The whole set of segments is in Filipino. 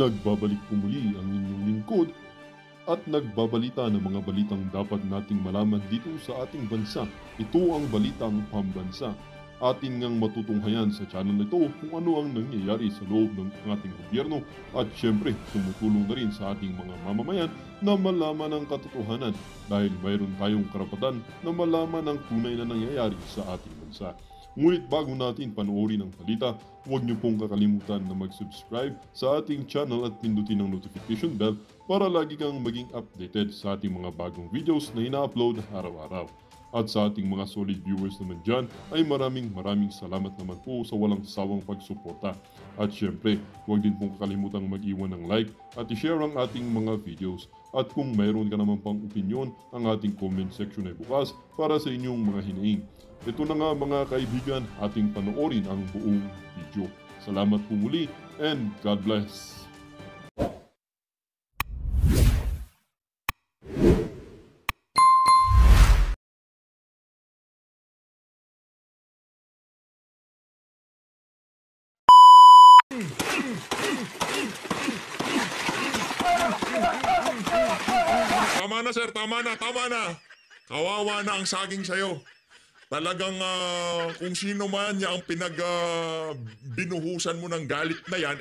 Nagbabalik po muli ang inyong lingkod at nagbabalita ng mga balitang dapat nating malaman dito sa ating bansa. Ito ang Balitang Pambansa. Atin ngang matutunghayan sa channel na ito kung ano ang nangyayari sa loob ng ating gobyerno at syempre tumutulong na rin sa ating mga mamamayan na malaman ang katotohanan dahil mayroon tayong karapatan na malaman ang tunay na nangyayari sa ating bansa. Ngunit bago natin panoorin ang balita, huwag niyo pong kakalimutan na mag-subscribe sa ating channel at pindutin ang notification bell para lagi kang maging updated sa ating mga bagong videos na ina-upload araw-araw. At sa ating mga solid viewers naman dyan ay maraming salamat naman po sa walang sawang pagsuporta. At syempre, huwag din pong kakalimutan mag-iwan ng like at i-share ang ating mga videos. At kung mayroon ka naman pang opinion, ang ating comment section ay bukas para sa inyong mga hinaing. Ito na nga mga kaibigan, ating panoorin ang buong video. Salamat po muli and God bless! Tama na sir, tama na. Kawawa na ang saging sa'yo. Talagang kung sino man niya ang binuhusan mo ng galit na yan,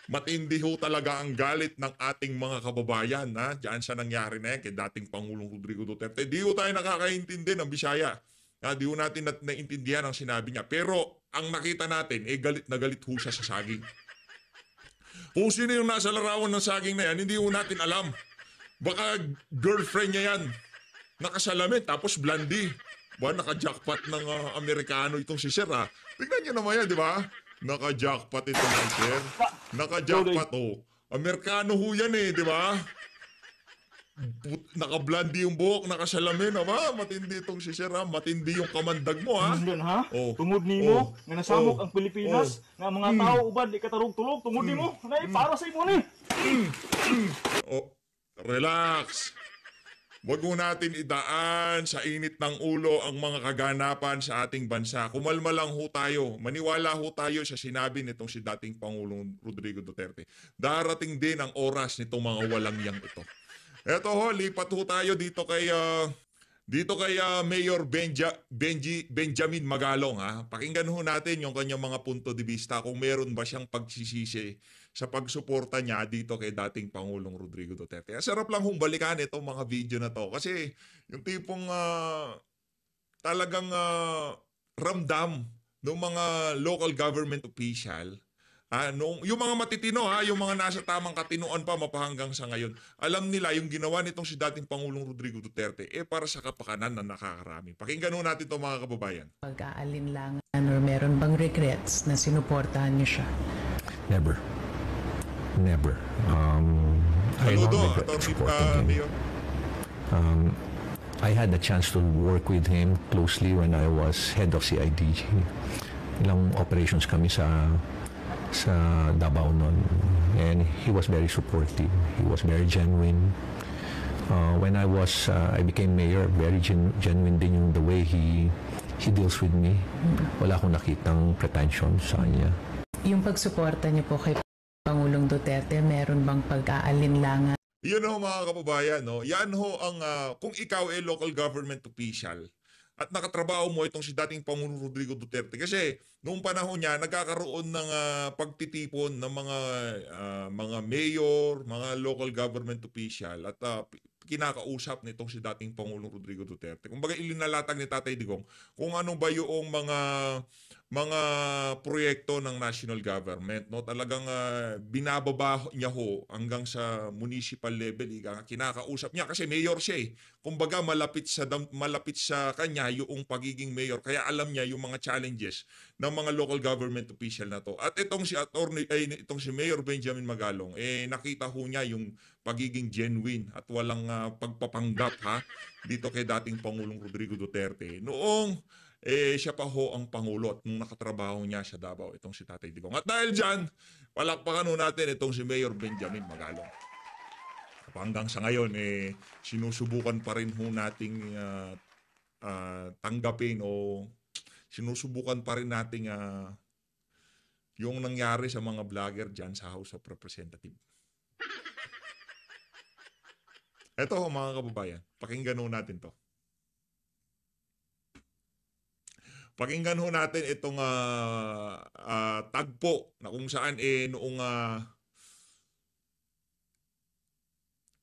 matindi ho talaga ang galit ng ating mga kababayan. Diyan sa nangyari na yan kay dating Pangulong Rodrigo Duterte. Di ho tayo nakakaintindi ng Bisaya. Di ho natin naintindihan ang sinabi niya. Pero ang nakita natin, galit na galit ho siya sa saging. Kung sino yung nasa larawan ng saging na yan, hindi ho natin alam. Baka girlfriend niya yan. Nakasalamin, tapos blondie. Naka-jackpot ng Amerikano itong si Sir Tignan niyo naman yan, di ba? Naka-jackpot itong si Sir. Naka-jackpot, Amerikano ho yan di ba? Naka-blondie yung buhok, nakasalamin, matindi itong si Sir Matindi yung kamandag mo, Tungod nimo nga nasamok ang Pilipinas nga mga tao ubad di katarog-tulog tungod nimo para sa imo ni. Relax. Huwag mo natin idaan sa init ng ulo ang mga kaganapan sa ating bansa. Kumalma lang ho tayo. Maniwala ho tayo sa sinabi nitong si dating Pangulong Rodrigo Duterte. Darating din ang oras nitong mga walang yang ito. Eto ho, lipat ho tayo dito kay Mayor Benjamin Magalong. Pakinggan ho natin yung kanyang mga punto de vista kung meron ba siyang pagsisisi sa pagsuporta niya dito kay dating Pangulong Rodrigo Duterte. Sarap lang hong balikan itong mga video na to kasi yung tipong talagang ramdam ng mga local government official, yung mga matitino, yung mga nasa tamang katinoan pa mapahanggang sa ngayon, alam nila yung ginawa nitong si dating Pangulong Rodrigo Duterte para sa kapakanan na nakakarami. Pakinggan natin ito mga kababayan. Pag-aalinlangan or meron bang regrets na sinuportahan niyo siya? Never. I don't regret supporting him. I had the chance to work with him closely when I was head of CIDG. Ilang operations kami sa Davao noon. And he was very supportive. He was very genuine. When I became mayor, very genuine din yung the way he deals with me. Wala akong nakitang pretension sa kanya. Yung pagsuporta niyo po kay Pangulong Duterte, meron bang pag-aalinlangan? Yan ho mga kababayan, yan ho ang kung ikaw local government official at nakatrabaho mo itong si dating Pangulong Rodrigo Duterte. Kasi noong panahon niya, nagkakaroon ng pagtitipon ng mga mayor, mga local government official at kinakausap nitong si dating Pangulong Rodrigo Duterte. Kumbaga ilinalatag ni Tatay Digong kung ano ba yung mga proyekto ng national government, talagang binababa niya ho hanggang sa municipal level, kinakausap niya kasi mayor siya kumbaga malapit sa kanya yung pagiging mayor, kaya alam niya yung mga challenges ng mga local government official na to. At itong si Mayor Benjamin Magalong nakita ho niya yung pagiging genuine at walang pagpapanggap dito kay dating Pangulong Rodrigo Duterte noong siya pa ho ang Pangulo at nung nakatrabaho niya sa Davao itong si Tatay Digong. At dahil dyan, palakpakan ho natin itong si Mayor Benjamin Magalong. Hanggang sa ngayon, sinusubukan pa rin ho nating tanggapin o sinusubukan pa rin nating yung nangyari sa mga vlogger dyan sa House of Representatives. Ito ho mga kababayan, pakinggan ho natin to. Pakinggan ho natin itong tagpo na kung saan noong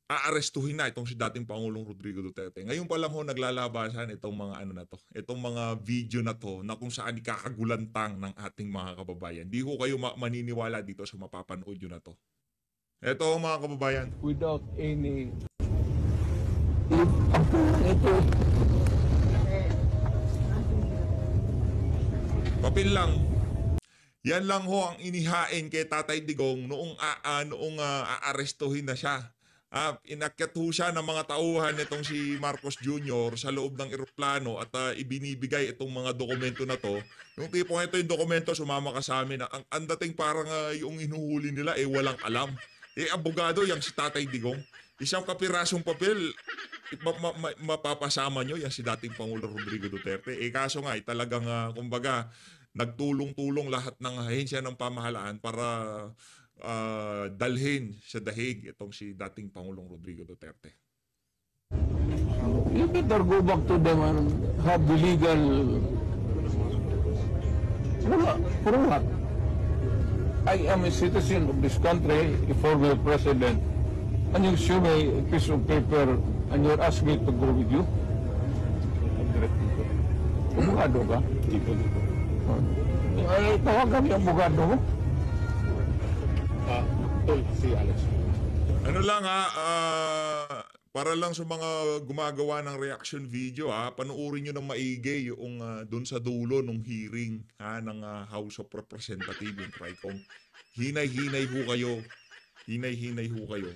aarestuhin na itong si dating Pangulong Rodrigo Duterte. Ngayon pa lang ho naglalabasan itong mga ano na to, itong mga video na to na kung saan ikakagulantang ng ating mga kababayan. Di ho kayo maniniwala dito sa mapapanood nyo na to. Ito ho mga kababayan. Without any Papel lang. Yan lang ho ang inihain kay Tatay Digong noong aarestuhin na siya. Inakyat ho siya ng mga tauhan nitong si Marcos Jr. sa loob ng eroplano at ibinibigay itong mga dokumento na to. Yung tipong ito yung dokumento, sumama ka sa amin. Ang dating parang yung inuhuli nila walang alam. Abogado yang si Tatay Digong. Isang kapirasong papel, mapapasama nyo yan si dating Pangulo Rodrigo Duterte. Kaso nga, talagang kumbaga, nagtulong-tulong lahat ng ahensya ng pamahalaan para dalhin sa dahig itong si dating Pangulong Rodrigo Duterte. You better go back to them and have the legal. For what? I am a citizen of this country, a former president, and you show me a piece of paper and you're asking me to go with you? Abogado ka? Ay, tawagan yung abogado mo. Si Alex. Ano lang para lang sa mga gumagawa ng reaction video panoorin nyo ng maigi yung doon sa dulo ng hearing ng House of Representatives, yung TRICOM. Hinay-hinay ho kayo. Hinay-hinay ho kayo.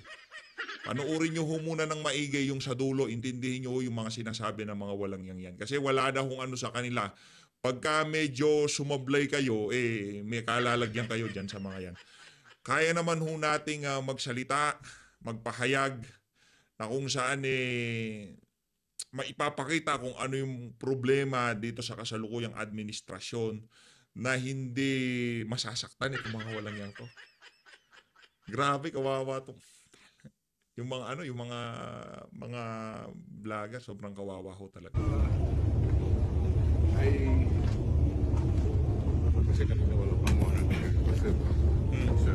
Panoorin nyo ho muna ng maigi yung sa dulo, intindihin nyo yung mga sinasabi ng mga walang yan. Kasi wala na hong ano sa kanila. Pagka medyo sumablay kayo, may kalalagyan kayo dyan sa mga yan. Kaya naman ho nating magsalita, magpahayag, na kung saan maipapakita kung ano yung problema dito sa kasalukuyang administrasyon na hindi masasaktan itong mga walang yan to. Grabe, kawawa to. Yung mga mga vlogger, sobrang kawawa ho talaga. Kasi kanina wala pang warrant. Sir,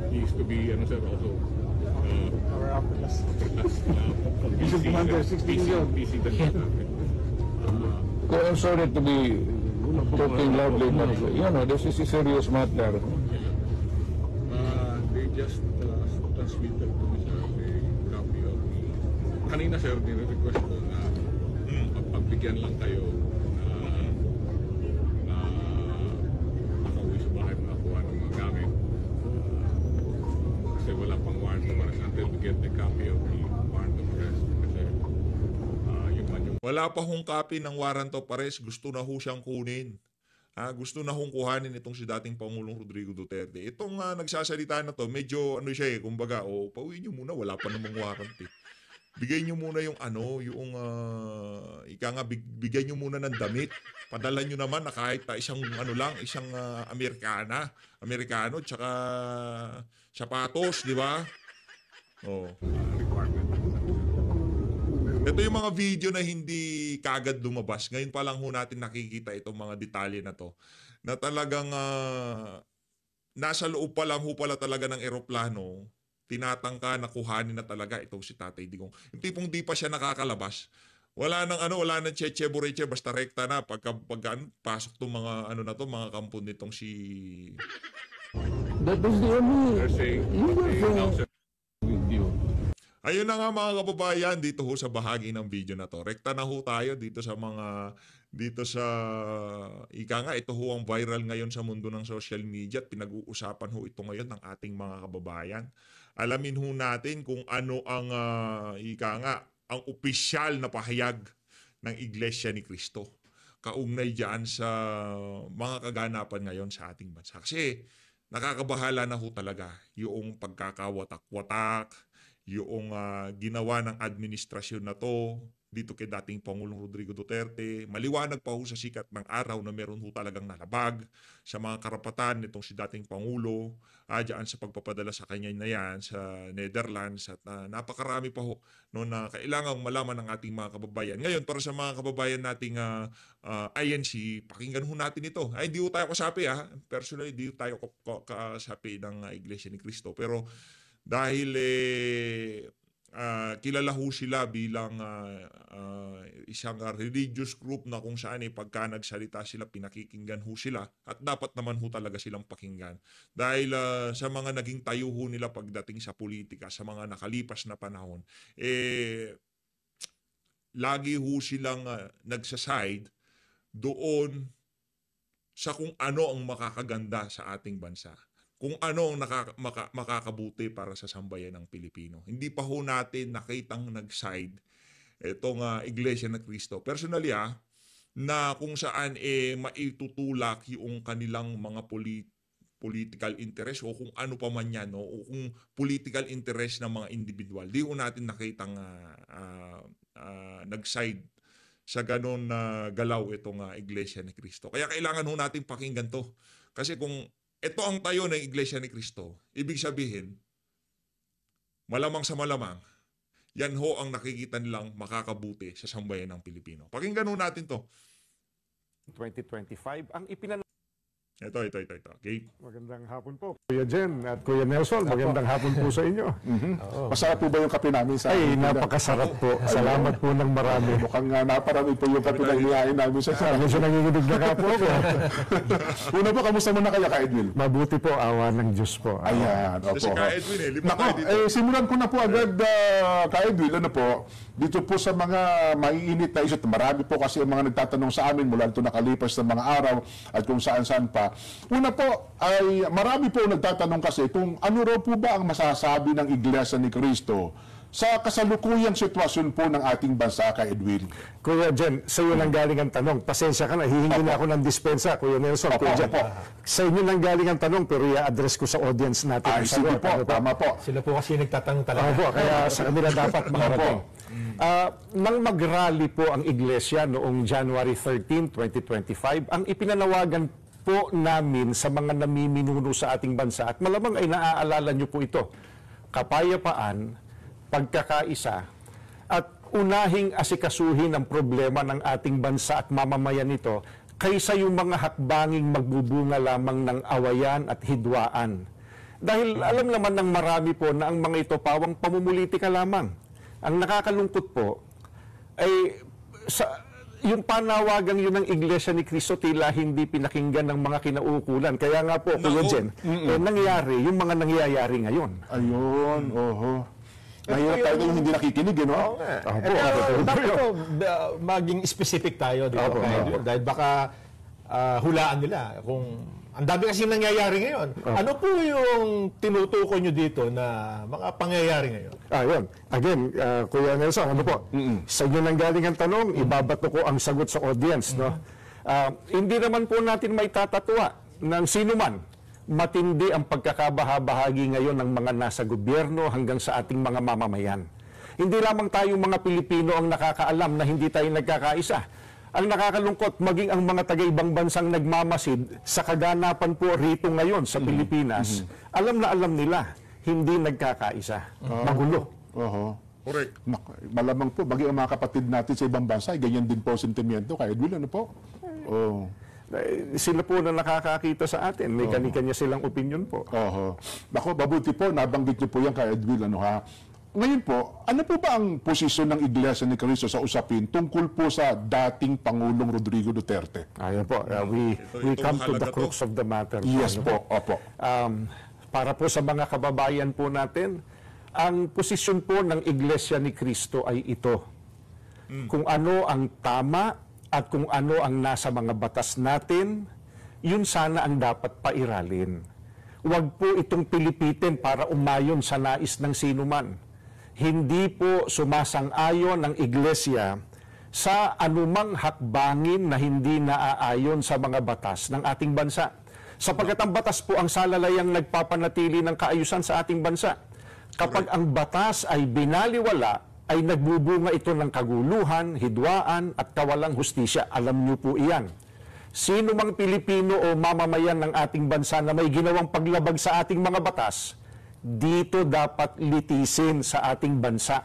he used to be, sir, also Mr. Commander, 16 years. PC that I'm sorry to be talking loudly, but this is a serious matter. they just transmitted to me, sir, a copy of the... Kanina, sir, nire-request ko na pagbigyan lang kayo na makauwi sa bahay, makakuha ng mga gamit. Kasi wala pang warrant of arrest until we get the copy of the warrant of arrest. Kasi yung Wala pa hong copy ng warrant of arrest, gusto na ho siyang kunin. Gusto na hong kuhanin itong si dating Pangulong Rodrigo Duterte. Itong nagsasalita na to, medyo siya kumbaga, pauwi nyo muna, wala pa namang warrant Bigay nyo muna yung bigay nyo muna ng damit. Padala nyo naman na kahit isang isang Amerikano, tsaka sapatos, di ba? requirement. Ito yung mga video na hindi kagad lumabas. Ngayon pa lang ho natin nakikita itong mga detalye na to. Na talagang nasa loob pa lang ho pala talaga ng eroplano, tinatangka na kuhanin na talaga itong si Tatay Digong. Yung tipong di pa siya nakakalabas. Wala nang cheche-bureche, basta rekta na pagka pasok tong mga mga kampon nitong si... That is the only They're saying, now, sir, with you. Ayun na nga mga kababayan, dito ho sa bahagi ng video na to. Rekta na ho tayo dito sa ito ho ang viral ngayon sa mundo ng social media at pinag-uusapan ho ito ngayon ng ating mga kababayan. Alamin ho natin kung ano ang ang opisyal na pahayag ng Iglesia ni Cristo kaugnay diyan sa mga kaganapan ngayon sa ating bansa. Kasi nakakabahala na ho talaga yung pagkakawatak-watak, yung ginawa ng administrasyon na to dito kay dating Pangulong Rodrigo Duterte. Maliwanag pa ho sa sikat ng araw na meron ho talagang nalabag sa mga karapatan nitong si dating Pangulo, dyan sa pagpapadala sa kanya na yan sa Netherlands, at napakarami pa ho no, na kailangang malaman ng ating mga kababayan. Ngayon, para sa mga kababayan nating INC, pakinggan ho natin ito. Ay, hindi ho tayo kasapi personally, hindi ho tayo kasapi ng Iglesia ni Cristo. Pero dahil kilala ho sila bilang isang religious group na kung saan pagka nagsalita sila, pinakikinggan ho sila, at dapat naman ho talaga silang pakinggan. Dahil sa mga naging tayo ho nila pagdating sa politika, sa mga nakalipas na panahon, lagi ho silang nagsaside doon sa kung ano ang makakaganda sa ating bansa, kung ano ang makakabuti para sa sambayan ng Pilipino. Hindi pa ho natin nakitang nag-side itong Iglesia ni Cristo. Personally na kung saan maitutulak yung kanilang mga political interest o kung ano pa man yan, o kung political interest ng mga individual. Di ho natin nakitang nag-side sa ganon na galaw itong Iglesia ni Cristo. Kaya kailangan ho natin pakinggan to. Kasi kung ito ang tayo ng Iglesia ni Cristo, ibig sabihin, malamang sa malamang, yan ho ang nakikita nilang makakabuti sa sambayan ng Pilipino. Pakinggan ho natin to. 2025, ang Ito. Okay? Magandang hapon po, Kuya Jen at Kuya Nelson. Magandang hapon po sa inyo. Masarap po ba yung kape namin sa Ay, napakasarap po. Salamat po ng marami. Mukhang naparami po yung kape na inihain namin sa sarap. Medyo nanginginig na ka po. Una po, kamusta mo na kaya, Ka Edwin? Mabuti po, awa ng Diyos po. Ayan, opo. Kasi Ka Edwin, lipat tayo dito. Simulan ko na po agad, Ka Edwin, ano po, dito po sa mga maiinit na isot. Marami po kasi ang mga nagtatanong sa amin mula ito nakalipas ng mga araw at kung saan-saan pa. Una po, ay marami po nagtatanong kasi kung ano raw po ba ang masasabi ng Iglesia ni Cristo sa kasalukuyang sitwasyon po ng ating bansa, Ka Edwin. Kuya Jen, sa iyo nang galing ang tanong. Pasensya ka na, hihingi na ako ng dispensa, Kuya Nelson. Kuya Jen, sa inyo nang galing ang tanong, pero i-address ko sa audience natin. Ay, sige po, tama po. Sila po kasi nagtatanong talaga. Opo, kaya sa kanila dapat makarating. Nang mag-rally po ang Iglesia noong January 13, 2025, ang ipinanawagan po namin sa mga namiminuno sa ating bansa, at malamang ay naaalala nyo po ito, kapayapaan, pagkakaisa, at unahing asikasuhin ang problema ng ating bansa at mamamayan nito kaysa yung mga hakbanging magbubunga lamang ng awayan at hidwaan. Dahil alam naman ng marami po na ang mga ito pawang pamumulitika lamang. Ang nakakalungkot po ay yung panawagang yun ng Iglesia ni Cristo tila hindi pinakinggan ng mga kinauukulan. Kaya nga po, Kuya Jen, nangyari yung mga nangyayari ngayon. Ayun, mahirap tayo yung hindi nakikinig, no? Dapat po, maging specific tayo, di ba? Dahil baka hulaan nila kung ang dami kasi nangyayari ngayon. Ano po yung tinutukoy nyo dito na mga pangyayari ngayon? Yun. Again, Kuya Nelson, ano po? Sa inyo nang galing ang tanong, ibabato ko ang sagot sa audience. No? Hindi naman po natin may tatatwa ng sino man. Matindi ang pagkakabahabahagi ngayon ng mga nasa gobyerno hanggang sa ating mga mamamayan. Hindi lamang tayong mga Pilipino ang nakakaalam na hindi tayo nagkakaisa. Ang nakakalungkot, maging ang mga taga-ibang bansang nagmamasid sa kaganapan po rito ngayon sa Pilipinas, alam na alam nila, hindi nagkakaisa. Magulo. Correct. Malamang po, maging ang mga kapatid natin sa ibang bansa, ganyan din po sentimiento. Ka Edwin, ano po? Sila po na nakakakita sa atin. May kanya-kanya silang opinion po. Ako, mabuti po, nabanggit niyo po yan, Ka Edwin, ano ha? Ngayon po, ano po ba ang posisyon ng Iglesia ni Cristo sa usapin tungkol po sa dating Pangulong Rodrigo Duterte? Ayan po, we come to the crux of the matter. Yes po, opo. Para po sa mga kababayan po natin, ang posisyon po ng Iglesia ni Cristo ay ito. Kung ano ang tama at kung ano ang nasa mga batas natin, yun sana ang dapat pairalin. Huwag po itong pilipitin para umayon sa nais ng sinuman. Hindi po sumasang-ayon ng Iglesia sa anumang hakbangin na hindi naaayon sa mga batas ng ating bansa. Sapagkat ang batas po ang salalayang nagpapanatili ng kaayusan sa ating bansa. Kapag ang batas ay binaliwala, ay nagbubunga ito ng kaguluhan, hidwaan at kawalang hustisya. Alam niyo po iyan. Sino mang Pilipino o mamamayan ng ating bansa na may ginawang paglabag sa ating mga batas, dito dapat litisin sa ating bansa.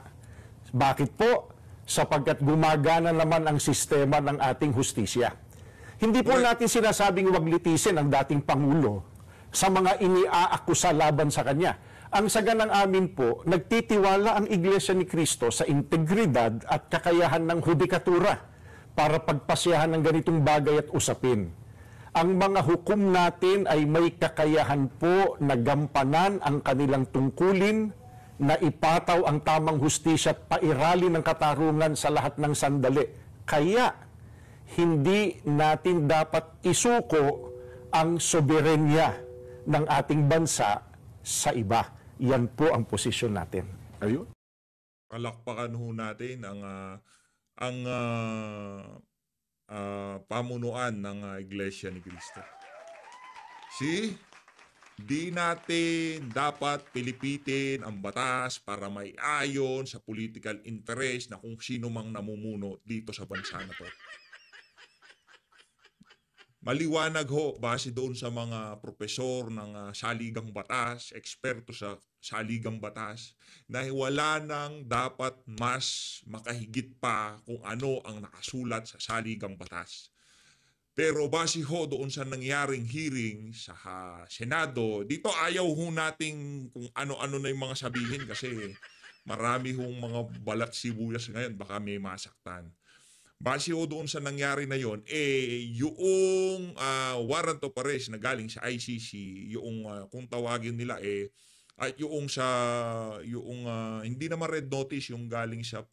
Bakit po? Sapagkat gumagana naman ang sistema ng ating hustisya. Hindi po natin sinasabing wag litisin ang dating Pangulo sa mga iniaakusa laban sa kanya. Ang saganang amin po, nagtitiwala ang Iglesia ni Cristo sa integridad at kakayahan ng hudikatura para pagpasyahan ng ganitong bagay at usapin. Ang mga hukom natin ay may kakayahan po na gampanan ang kanilang tungkulin, na ipataw ang tamang hustisya at pairali ng katarungan sa lahat ng sandali. Kaya, hindi natin dapat isuko ang soberenya ng ating bansa sa iba. Yan po ang posisyon natin. Ayun. Palakpakan ho natin ang pamunuan ng Iglesia ni Cristo. See? Di natin dapat pilipitin ang batas para may ayon sa political interest na kung sino mang namumuno dito sa bansa na to. Maliwanag ho, base doon sa mga propesor ng saligang batas, eksperto sa saligang batas, na wala nang dapat mas makahigit pa kung ano ang nakasulat sa saligang batas. Pero base ho doon sa nangyaring hearing sa Senado, dito ayaw ho nating kung ano-ano na yung mga sabihin kasi marami hong mga balat sibuyas ngayon, baka may masaktan. Base ho doon sa nangyari na yon, yung warrant of arrest na galing sa ICC, yung kung tawagin nila at yung hindi naman red notice yung galing sa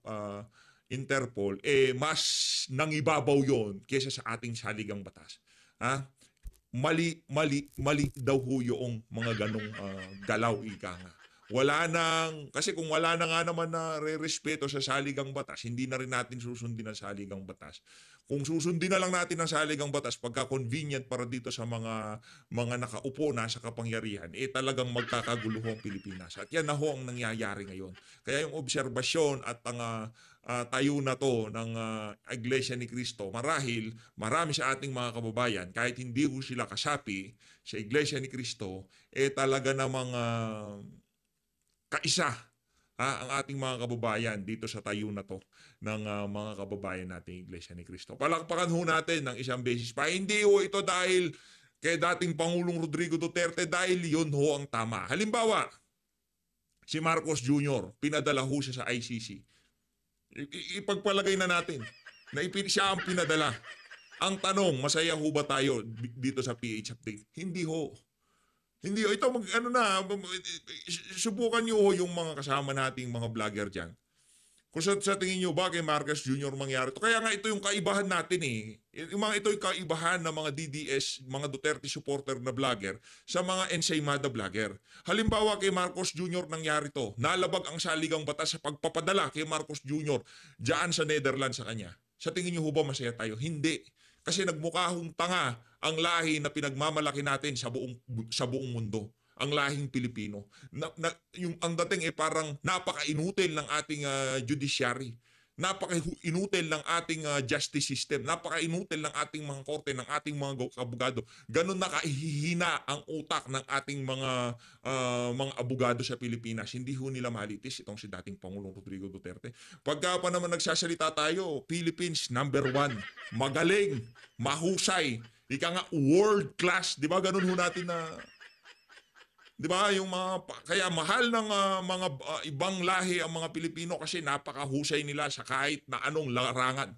Interpol, mas nangibabaw yon kesa sa ating saligang batas. Mali daw ho yung mga ganong galaw, ika nga. Kasi kung wala na nga naman na re-respeto sa saligang batas, hindi na rin natin susundin ang saligang batas. Kung susundin na lang natin ang saligang batas pagka convenient para dito sa mga nakaupo na sa kapangyarihan, talagang magkakagulo ang Pilipinas. At yan na ho ang nangyayari ngayon. Kaya yung obserbasyon at ang tayo na to ng Iglesia ni Cristo, marahil marami sa ating mga kababayan, kahit hindi ho sila kasapi sa Iglesia ni Cristo, talaga namang kaisa ang ating mga kababayan dito sa tayo na to ng mga kababayan nating Iglesia ni Cristo. Palakpakan ho natin ng isang beses pa. Hindi ho ito dahil kay dating Pangulong Rodrigo Duterte, dahil yun ho ang tama. Halimbawa, si Marcos Jr., pinadala ho siya sa ICC. Ipagpalagay na natin na siya ang pinadala. Ang tanong, masaya ho ba tayo dito sa PH Update? Hindi ho. Hindi ho. Ito, subukan nyo ho yung mga kasama nating mga vlogger dyan. Kung sa tingin nyo ba kay Marcos Jr. mangyari ito? Kaya nga ito yung kaibahan natin Ito yung kaibahan ng mga DDS, mga Duterte supporter na vlogger sa mga ensaymada vlogger. Halimbawa kay Marcos Jr. nangyari ito. Nalabag ang saligang batas sa pagpapadala kay Marcos Jr. dyan sa Netherlands sa kanya. Sa tingin nyo ho ba masaya tayo? Hindi. Kasi nagmukha hong tanga ang lahi na pinagmamalaki natin sa buong mundo. Ang lahing Pilipino. Ang dating parang napaka-inutil ng ating judiciary. Napaka-inutil ng ating justice system. Napaka-inutil ng ating mga korte, ng ating mga abogado. Ganun nakahihina ang utak ng ating mga abogado sa Pilipinas. Hindi ho nila malitis itong si dating Pangulong Rodrigo Duterte. Pagka pa naman nagsasalita tayo, Philippines #1. Magaling, mahusay, ika nga world class. Di ba ganun ho natin na... Di ba? Kaya mahal ng mga ibang lahi ang mga Pilipino kasi napakahusay nila sa kahit na anong larangan.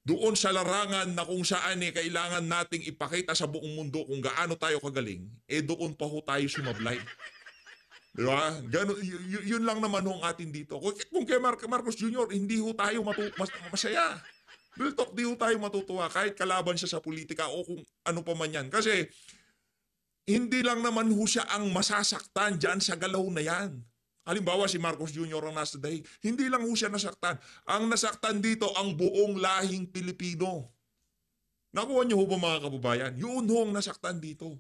Doon sa larangan na kung saan kailangan nating ipakita sa buong mundo kung gaano tayo kagaling, doon pa ho tayo sumablay. Di ba? Yun lang naman ho ang atin dito. Kung kay Marcos Jr., hindi ho tayo masaya. Real talk, di ho tayo matutuwa kahit kalaban siya sa politika o kung ano pa man yan. Kasi hindi lang naman ho siya ang masasaktan dyan sa galaw na yan. Halimbawa si Marcos Jr. ang nasa dahig. Hindi lang ho siya nasaktan. Ang nasaktan dito ang buong lahing Pilipino. Nakuha niyo ho ba mga kababayan? Yun ho ang nasaktan dito.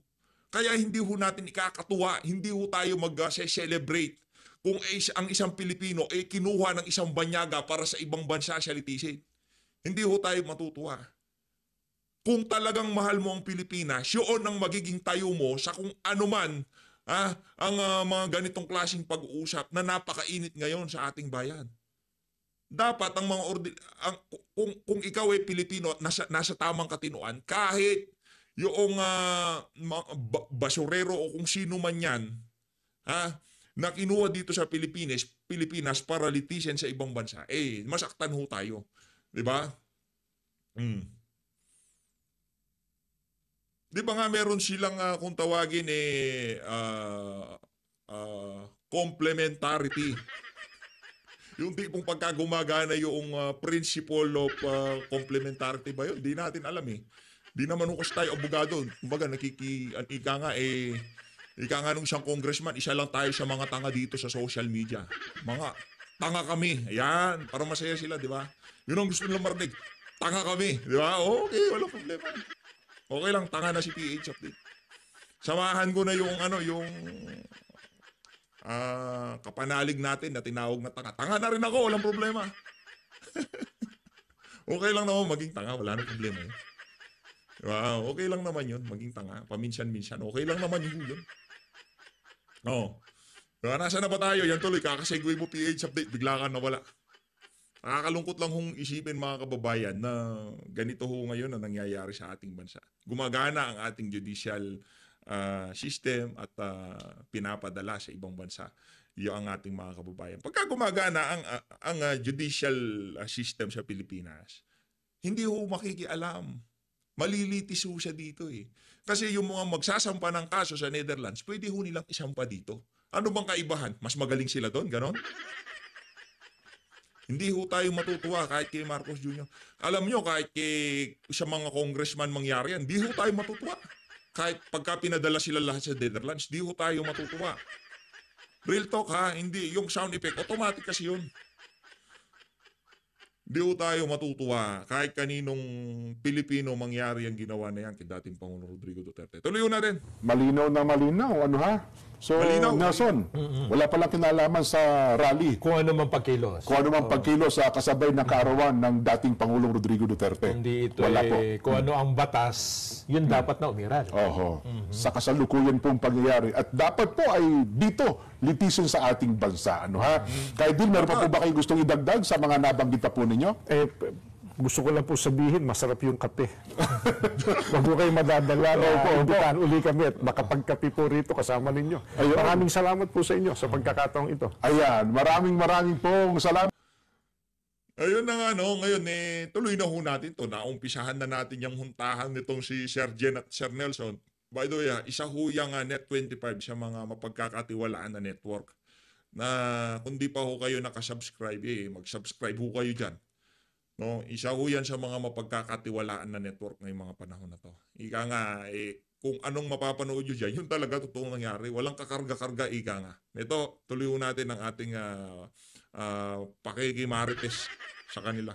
Kaya hindi ho natin ikakatuwa, hindi ho tayo mag-celebrate kung ang isang Pilipino ay kinuha ng isang banyaga para sa ibang bansa siya litisin. Hindi ho tayo matutuwa. Kung talagang mahal mo ang Pilipinas, yun ang magiging tayo mo sa kung ano man ang mga ganitong klaseng pag-uusap na napakainit ngayon sa ating bayan. Dapat ang mga kung ikaw ay Pilipino at nasa tamang katinoan, kahit yung basurero o kung sino man yan, na kinuha dito sa Pilipinas para litisin sa ibang bansa, masaktan ho tayo. Diba? Di ba nga meron silang kung tawagin complementarity. Yung tipong pagka gumagana yung principle of complementarity ba yun? Di natin alam eh. Di naman hukas tayo abogado. Kumbaga ika nga nung isang congressman, isa lang tayo sa mga tanga dito sa social media. Mga tanga kami. Ayan, para masaya sila, di ba? Yun ang gusto nilang marinig. Tanga kami, di ba? Okay, walang problema. Okay lang, tanga na si PH update. Samahan ko na yung kapanalig natin na tinawag na tanga. Tanga na rin ako, walang problema. Okay lang naman maging tanga, wala nang problema yun. Diba? Okay lang naman yun, maging tanga. Paminsan-minsan, okay lang naman yun. Diba? Nasa na ba tayo? Yan tuloy, kakasegue mo PH update, bigla ka nawala. Nakakalungkot lang hong isipin mga kababayan na ganito ho ngayon na nangyayari sa ating bansa. Gumagana ang ating judicial system at pinapadala sa ibang bansa yung ang ating mga kababayan. Pagka gumagana ang judicial system sa Pilipinas, hindi ho makikialam. Malilitis ho siya dito eh. Kasi yung mga magsasampa ng kaso sa Netherlands, pwede ho nilang isampa dito. Ano bang kaibahan? Mas magaling sila doon, ganon? Hindi ho tayo matutuwa kahit kay Marcos Jr. Alam nyo, kahit sa mga congressman mangyari yan, hindi ho tayo matutuwa. Kahit pagka pinadala sila lahat sa Netherlands, hindi ho tayo matutuwa. Real talk ha, hindi. Yung sound effect, automatic kasi yun. Hindi ho tayo matutuwa kahit kaninong Pilipino mangyari ang ginawa na yan kay dating Pangulong Rodrigo Duterte. Tuloy natin. Malinaw na malinaw. Ano ha? So, malinaw. Nelson, wala palang kinalaman sa rally. Kung ano man pagkilos. Kung ano man pagkilos sa kasabay ng kaarawan ng dating Pangulong Rodrigo Duterte. Hindi ito wala po. Kung ano ang batas, yun dapat na umiral. Oho. Sa kasalukuyan pong pangyayari. At dapat po ay dito, litisin sa ating bansa. Ano ha? Kaya din, meron pa po ba kayo gustong idagdag sa mga nabanggit pa po ninyo? Gusto ko lang po sabihin, masarap yung kape. Huwag po kayo madadala na imbitahan uli kami at makapagkape po rito kasama ninyo. Ayun. Maraming salamat po sa inyo sa pagkakataong ito. Ayan, maraming pong salamat. Ayun na nga, no? Ngayon, tuloy na ho natin to. Naumpisahan na natin yung huntahan nitong si Sir Jen at Sir Nelson. By the way, isa ho yung Net25 sa mga mapagkakatiwalaan na network. Na kung di pa ho kayo nakasubscribe, mag-subscribe ho kayo dyan. No, isa ho yan sa mga mapagkakatiwalaan na network ngayong mga panahon na to. Ika nga, kung anong mapapanood nyo dyan, yun talaga totoong nangyari. Walang kakarga-karga, ika nga. Ito, tuloy ho natin ang ating pakikimarites sa kanila.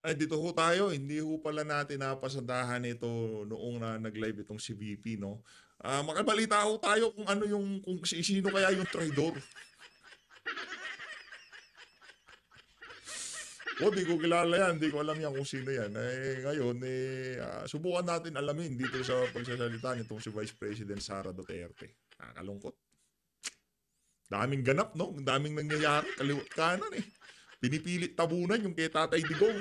Ay, dito ho tayo. Hindi ho pala natin napasadahan ito noong nag-live itong si VP, no? Makabalita ho tayo kung ano kung sino kaya yung traidor. Di ko kilala yan. Di ko alam yan kung sino yan. Ngayon, subukan natin alamin dito sa pagsasalita nitong si Vice President Sara Duterte. Nakakalungkot. Daming ganap, no? Daming nangyayari. Kaliwat kanan eh. Pinipilit tabunan yung kay Tatay Digong.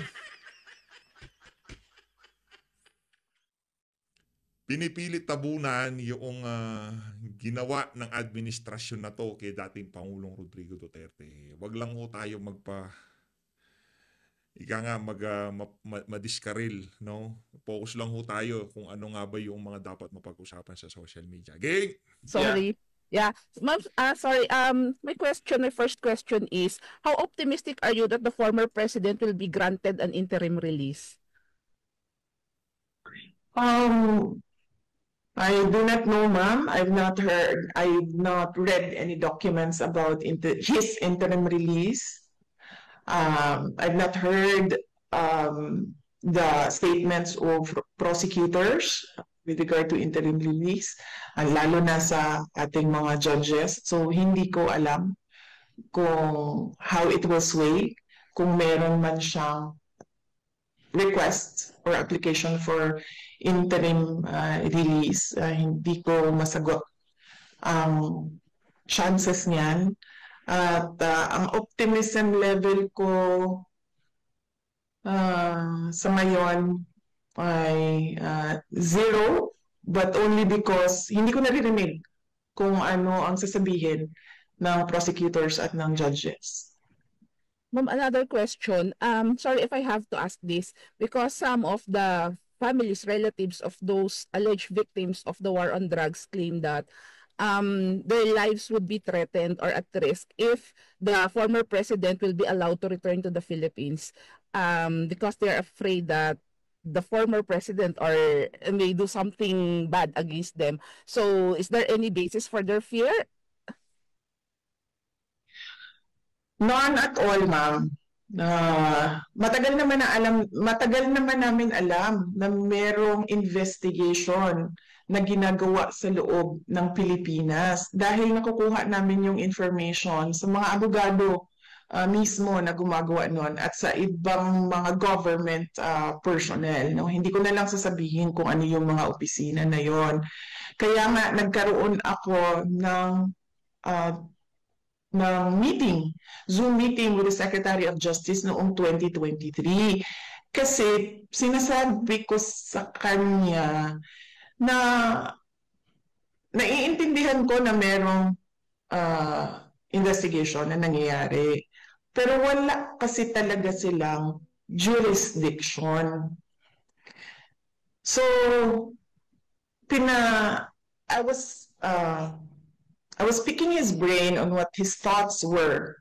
Pinipilit tabunan yung ginawa ng administrasyon na to kay dating Pangulong Rodrigo Duterte. Wag lang ho tayo madiskaril, no? Focus lang ho tayo kung ano nga ba yung mga dapat mapag-usapan sa social media. Gang! Sorry. Yeah. Ma'am, sorry. My first question is, how optimistic are you that the former president will be granted an interim release? I do not know, ma'am. I've not read any documents about his interim release. I've not heard the statements of prosecutors with regard to interim release, lalo na sa ating mga judges. So, hindi ko alam kung how it will sway, kung meron man siyang request or application for interim release. Hindi ko masagot ang chances niyan. At ang optimism level ko sa ngayon ay 0, but only because hindi ko naririnig kung ano ang sasabihin ng prosecutors at ng judges. Ma'am, another question. Sorry if I have to ask this, because some of the families, relatives of those alleged victims of the war on drugs claim that their lives would be threatened or at risk if the former president will be allowed to return to the Philippines, because they're afraid that the former president or may do something bad against them. So is there any basis for their fear? None at all, ma'am. Matagal naman namin alam na merong investigation na ginagawa sa loob ng Pilipinas dahil nakukuha namin yung information sa mga abogado mismo na gumagawa nun at sa ibang mga government personnel. No? Hindi ko na lang sasabihin kung ano yung mga opisina na yon. Kaya nga nagkaroon ako ng meeting, Zoom meeting with the Secretary of Justice noong 2023. Kasi sinasabi ko sa kanya na naiintindihan ko na merong investigation na nangyayari. Pero wala kasi talaga silang jurisdiction. So, I was picking his brain on what his thoughts were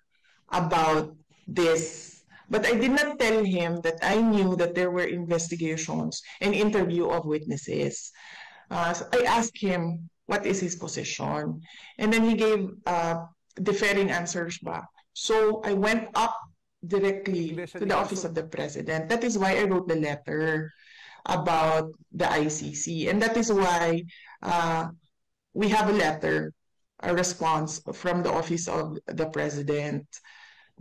about this. But I did not tell him that I knew that there were investigations and interview of witnesses. So I asked him what is his position. And then he gave differing answers back. So I went up directly to the office of the president. That is why I wrote the letter about the ICC. And that is why we have a letter, a response from the office of the president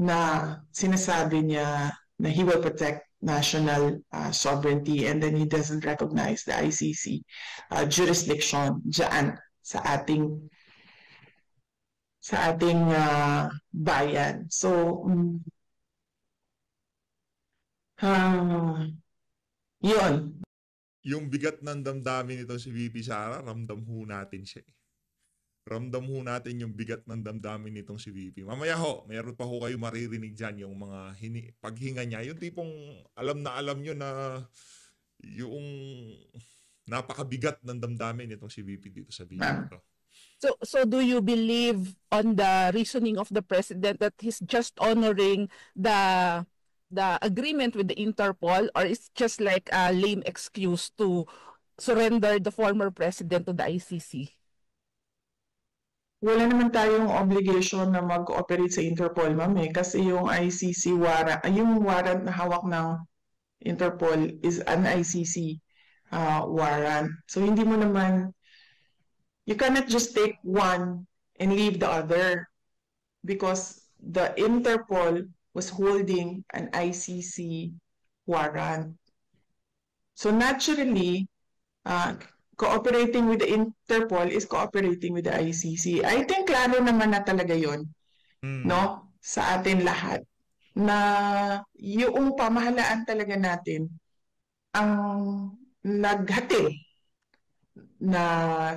na sinasabi niya na he will protect national sovereignty and then he doesn't recognize the ICC jurisdiction dyan sa ating bayan. So, yun. Yung bigat ng damdamin nito si VP Sara, ramdam ho natin siya. Ramdam ho natin yung bigat ng damdamin nitong si VP. Mamaya ho, mayroon pa ho kayo maririnig dyan yung mga paghinga niya. Yung tipong alam nyo na yung napakabigat ng damdamin nitong si VP dito sa video ito. So do you believe on the reasoning of the president that he's just honoring the agreement with the Interpol, or it's just like a lame excuse to surrender the former president to the ICC? Wala naman tayong obligation na mag-cooperate sa Interpol, ma'am, kasi yung ICC warrant, yung warrant na hawak ng Interpol is an ICC warrant. So hindi mo naman, you cannot just take one and leave the other because the Interpol was holding an ICC warrant. So naturally, cooperating with the Interpol is cooperating with the ICC. I think klaro naman na talaga yun, no? Sa atin lahat. Na yung pamahalaan talaga natin ang naghatid na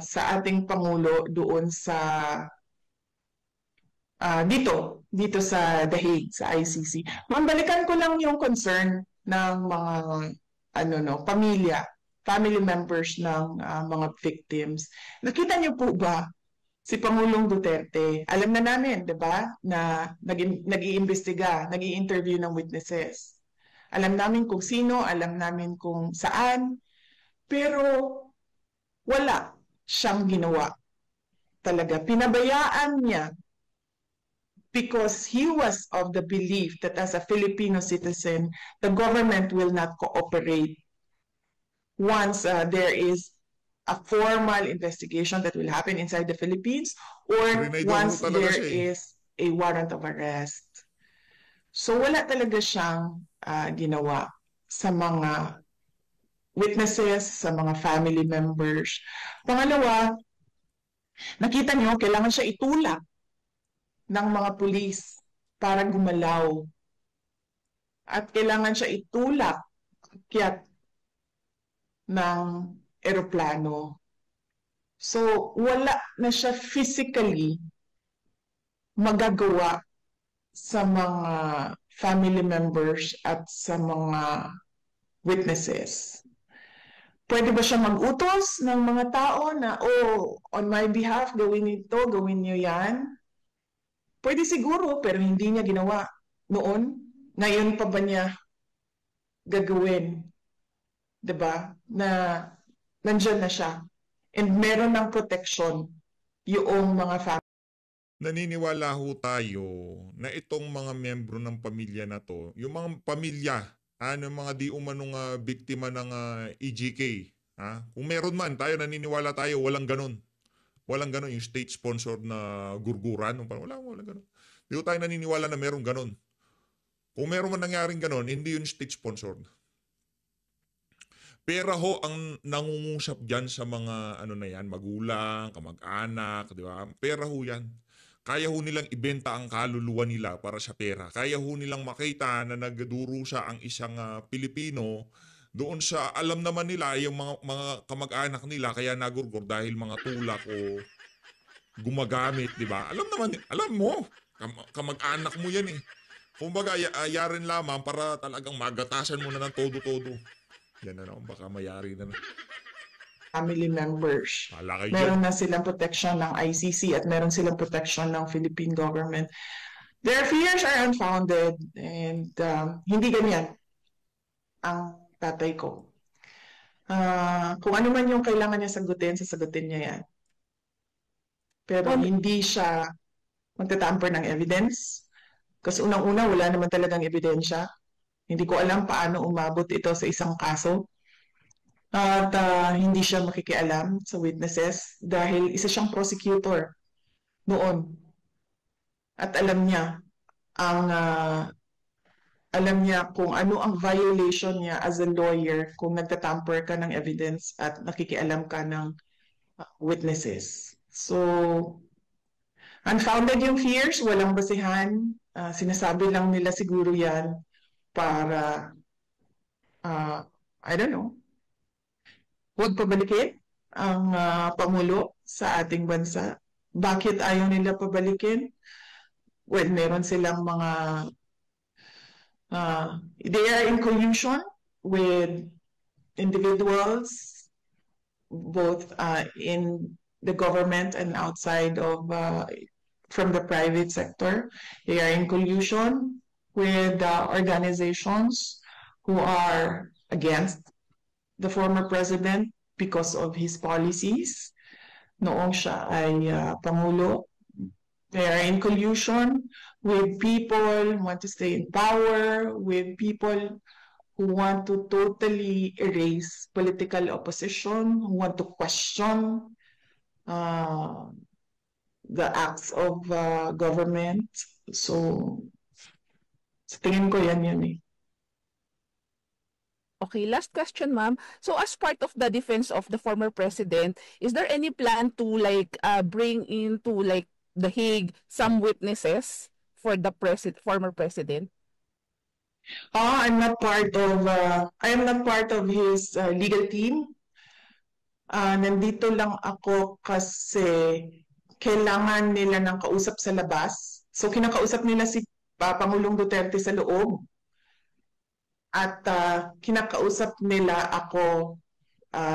sa ating Pangulo doon sa dito sa The Hague, sa ICC. Mambalikan ko lang yung concern ng mga family members ng mga victims. Nakita niyo po ba si Pangulong Duterte? Alam na namin, 'di ba, na nag-iimbestiga, nag-i-interview ng witnesses. Alam namin kung sino, alam namin kung saan, pero wala siyang ginawa. Talaga, pinabayaan niya because he was of the belief that as a Filipino citizen, the government will not cooperate once there is a formal investigation that will happen inside the Philippines or once there is a warrant of arrest. So wala talaga siyang ginawa sa mga witnesses, sa mga family members. Pangalawa, nakita niyo, kailangan siya itulak ng mga pulis para gumalaw. At kailangan siya itulak akyat ng eroplano. So, wala na siya physically magagawa sa mga family members at sa mga witnesses. Pwede ba siya mag-utos ng mga tao na, oh, on my behalf, gawin ito, gawin niyo yan? Pwede siguro, pero hindi niya ginawa noon. Ngayon pa ba niya gagawin? Diba? Na nandyan na siya. And meron ng protection yung mga family. Naniniwala ho tayo na itong mga membro ng pamilya na to, yung mga pamilya, mga di umanong biktima ng EGK, kung meron man, tayo naniniwala tayo, walang ganun. Walang ganun, yung state-sponsored na gurguran. Walang ganun. Di tayo naniniwala na meron ganun. Kung meron man nangyaring ganun, hindi yun state-sponsored. Pera ho ang nangungusap dyan sa mga magulang, kamag-anak, di ba? Pera ho yan. Kaya ho nilang ibenta ang kaluluwa nila para sa pera. Kaya ho nilang makita na nagdurusa ang isang Pilipino doon sa alam naman nila yung mga kamag-anak nila kaya nagurgur dahil mga tulak o gumagamit, di ba? Alam mo, kamag-anak mo yan eh. Kumbaga, ayarin lamang para talagang magatasan mo na ng todo-todo. Yan na baka mayari na. Family members. Meron na silang protection ng ICC at meron silang protection ng Philippine government. Their fears are unfounded and hindi ganyan ang tatay ko. Kung ano man yung kailangan niya sasagutin niya yan. Pero hindi siya magtatamper ng evidence. Kasi unang-una, wala naman talagang ebidensya. Hindi ko alam paano umabot ito sa isang kaso. At hindi siya makikialam sa witnesses dahil isa siyang prosecutor noon. At alam niya kung ano ang violation niya as a lawyer kung nagtatamper ka ng evidence at nakikialam ka ng witnesses. So, unfounded yung fears, walang basihan. Sinasabi lang nila siguro yan para, I don't know, huwag pabalikin ang Pangulo sa ating bansa. Bakit ayaw nila pabalikin? Well, meron silang mga, they are in collusion with individuals, both in the government and outside of, from the private sector. They are in collusion with organizations who are against the former president because of his policies. Noong siya ay Pangulo. They are in collusion with people who want to stay in power, with people who want to totally erase political opposition, who want to question the acts of government. So, sa tingin ko yan eh. Okay, last question, ma'am. So as part of the defense of the former president, is there any plan to bring into The Hague some witnesses for the former president? I am not part of his legal team. Nandito lang ako kasi kailangan nila ng kausap sa labas. So kinakausap nila si Pangulong Duterte sa loob. At kinakausap nila ako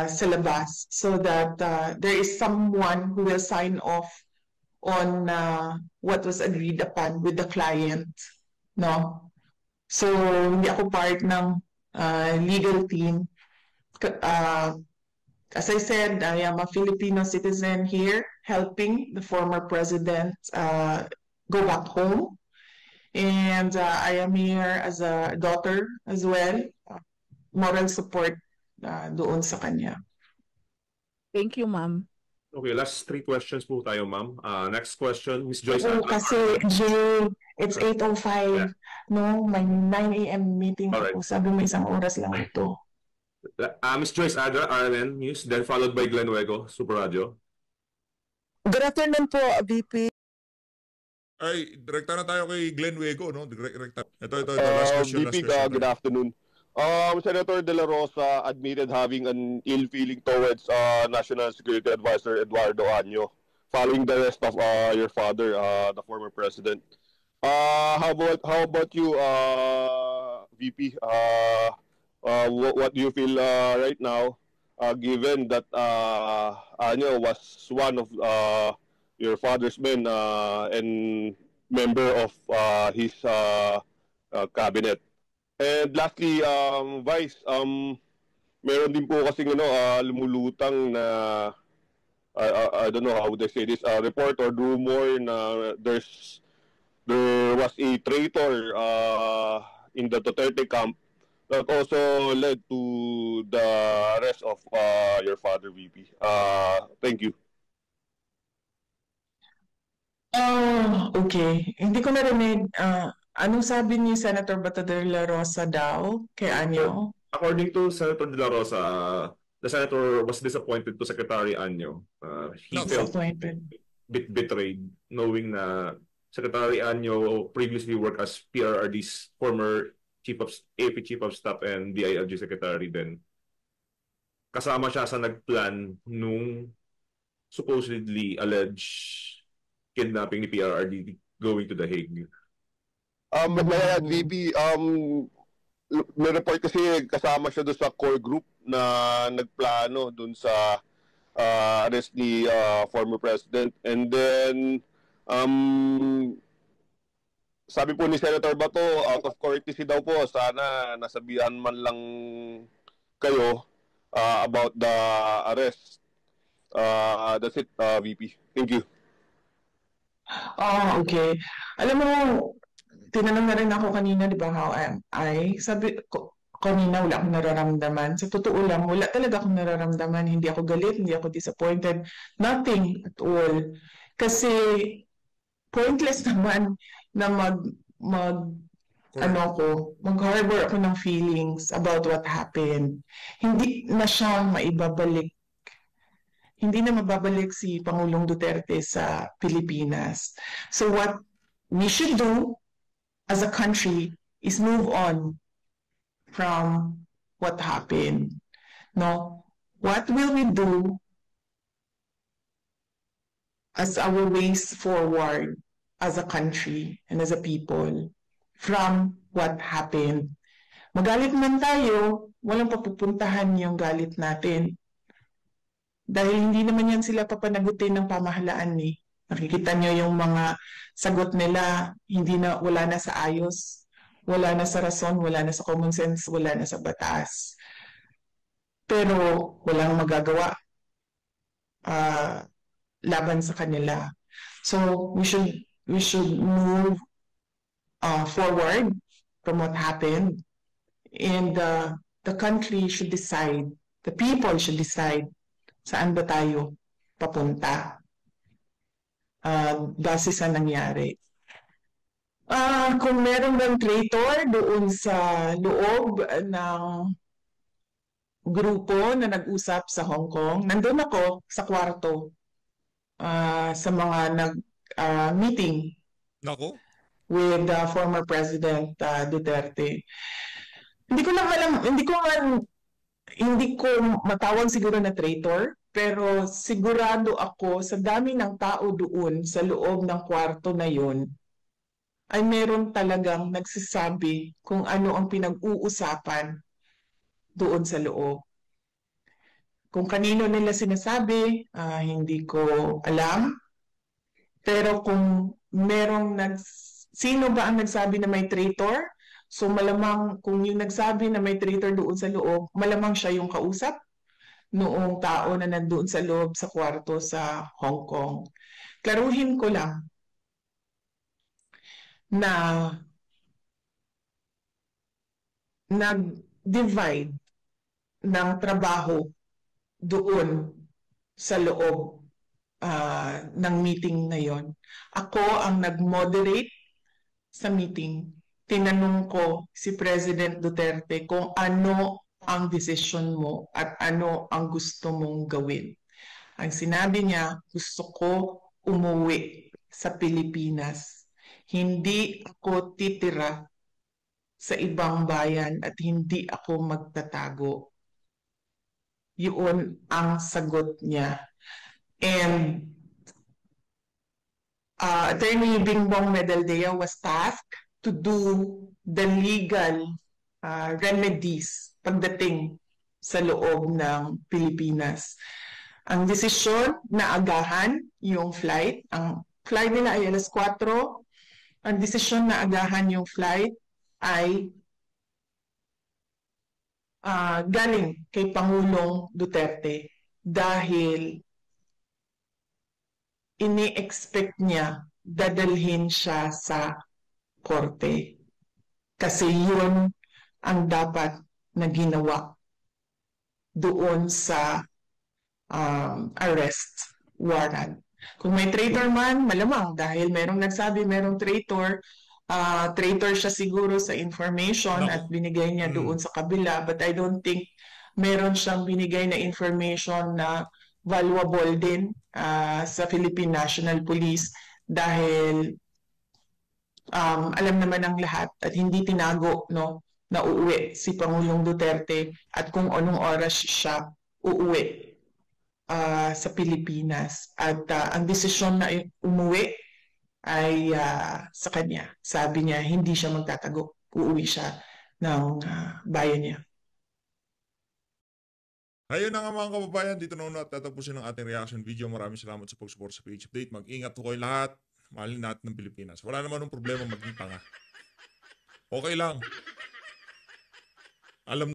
sa labas so that there is someone who will sign off on what was agreed upon with the client, no? So hindi ako part ng legal team. As I said, I am a Filipino citizen here helping the former president go back home. And I am here as a daughter as well, moral support doon sa kanya. Thank you, ma'am. Okay, last 3 questions po tayo, ma'am. Next question, Miss Joyce Oo, Adra. kasi Jay, it's 8:05. Yeah. No, may 9 a.m. meeting Alright. ako. Sabi mo isang oras lang ito. Miss Joyce Adra, RNN News, then followed by Glenn Huego, Super Radio. Good afternoon po, VP. Ay, direkta na tayo kay Glenn Huego, no? Direkta. Ito, last question, VP, last question. good afternoon. Senator De La Rosa admitted having an ill feeling towards National Security Advisor Eduardo Año following the arrest of your father, the former president. How about you, VP? What do you feel right now, given that Año was one of your father's men and member of his cabinet? And lastly, Vice, meron din po kasing lumulutang na I don't know how would I say this, report or rumor na there was a traitor in the Duterte camp that also led to the arrest of your father, VP. Thank you. Okay. Hindi ko narinig. Anong sabi ni Senator Bato de la Rosa daw kay Año? According to Senator De La Rosa, the senator was disappointed to Secretary Año. He felt bit betrayed, knowing na Secretary Año previously worked as PRRD's former AP Chief of Staff and DILG Secretary then. Kasama siya sa nagplan nung supposedly alleged kidnapping ni PRRD going to The Hague. VP, may report kasi kasama siya doon sa core group na nagplano doon sa arrest ni former president. And then, sabi po ni Senator Bato, out of courtesy daw po, sana nasabihan man lang kayo about the arrest. That's it, VP. Thank you. Okay. Alam mo, tinanong na rin ako kanina, di ba, how am I? Sabi ko, kanina wala akong nararamdaman. Sa totoo lang, wala talaga akong nararamdaman. Hindi ako galit, hindi ako disappointed. Nothing at all. Kasi pointless naman na mag-harbor ako ng feelings about what happened. Hindi na siya maibabalik. Hindi na mababalik si Pangulong Duterte sa Pilipinas. So what we should do as a country is move on from what happened. No? What will we do as our ways forward as a country and as a people from what happened? Magalit man tayo, walang papupuntahan yung galit natin. Dahil hindi naman yan sila papanagutin ng pamahalaan eh. Nakikita nyo yung mga sagot nila, wala na sa ayos, wala na sa rason, wala na sa common sense, wala na sa batas. Pero walang magagawa laban sa kanila. So we should move forward from what happened, and the country should decide, the people should decide saan ba tayo papunta. Base sa nangyari. Kung meron bang traitor doon sa loob ng grupo na nag-usap sa Hong Kong, nandun ako sa kwarto sa mga nag-meeting with former President Duterte. Hindi ko matawag siguro na traitor, pero sigurado ako sa dami ng tao doon sa loob ng kwarto na yon ay meron talagang nagsasabi kung ano ang pinag-uusapan doon sa loob. Kung kanino nila sinasabi, hindi ko alam. Pero kung sino ba ang nagsabi na may traitor? So malamang kung yung nagsabi na may traitor doon sa loob, malamang siya yung kausap noong tao na nandoon sa loob sa kwarto sa Hong Kong. Klaruhin ko lang na nag-divide ng trabaho doon sa loob ng meeting na yon. Ako ang nag-moderate sa meeting. Tinanong ko si President Duterte kung ano ang desisyon mo at ano ang gusto mong gawin. Ang sinabi niya, gusto ko umuwi sa Pilipinas. Hindi ako titira sa ibang bayan at hindi ako magtatago. Yun ang sagot niya. And Attorney Bingbong Medaldea was tasked to do the legal remedies pagdating sa loob ng Pilipinas. Ang desisyon na agahan yung flight, ang flight nila ay alas 4, ang desisyon na agahan yung flight ay galing kay Pangulong Duterte dahil ini-expect niya dadalhin siya sa korte. Kasi yun ang dapat na ginawa doon sa arrest warrant. Kung may traitor man, malamang dahil merong nagsabi merong traitor, traitor siya siguro sa information at binigay niya doon sa kabila. But I don't think meron siyang binigay na information na valuable din sa Philippine National Police dahil alam naman ng lahat at hindi tinago na uuwi si Pangulong Duterte at kung anong oras siya uuwi sa Pilipinas. At ang desisyon na umuwi ay sa kanya. Sabi niya hindi siya magtatago. Uuwi siya ng bayan niya. Ayun na nga mga kababayan, dito na una at tatapusin ang ating reaction video. Maraming salamat sa pag-support sa PH Update. Mag-ingat po kayo lahat. Mahalin natin ng Pilipinas. Wala naman ng problema maging tanga. Okay lang. Alam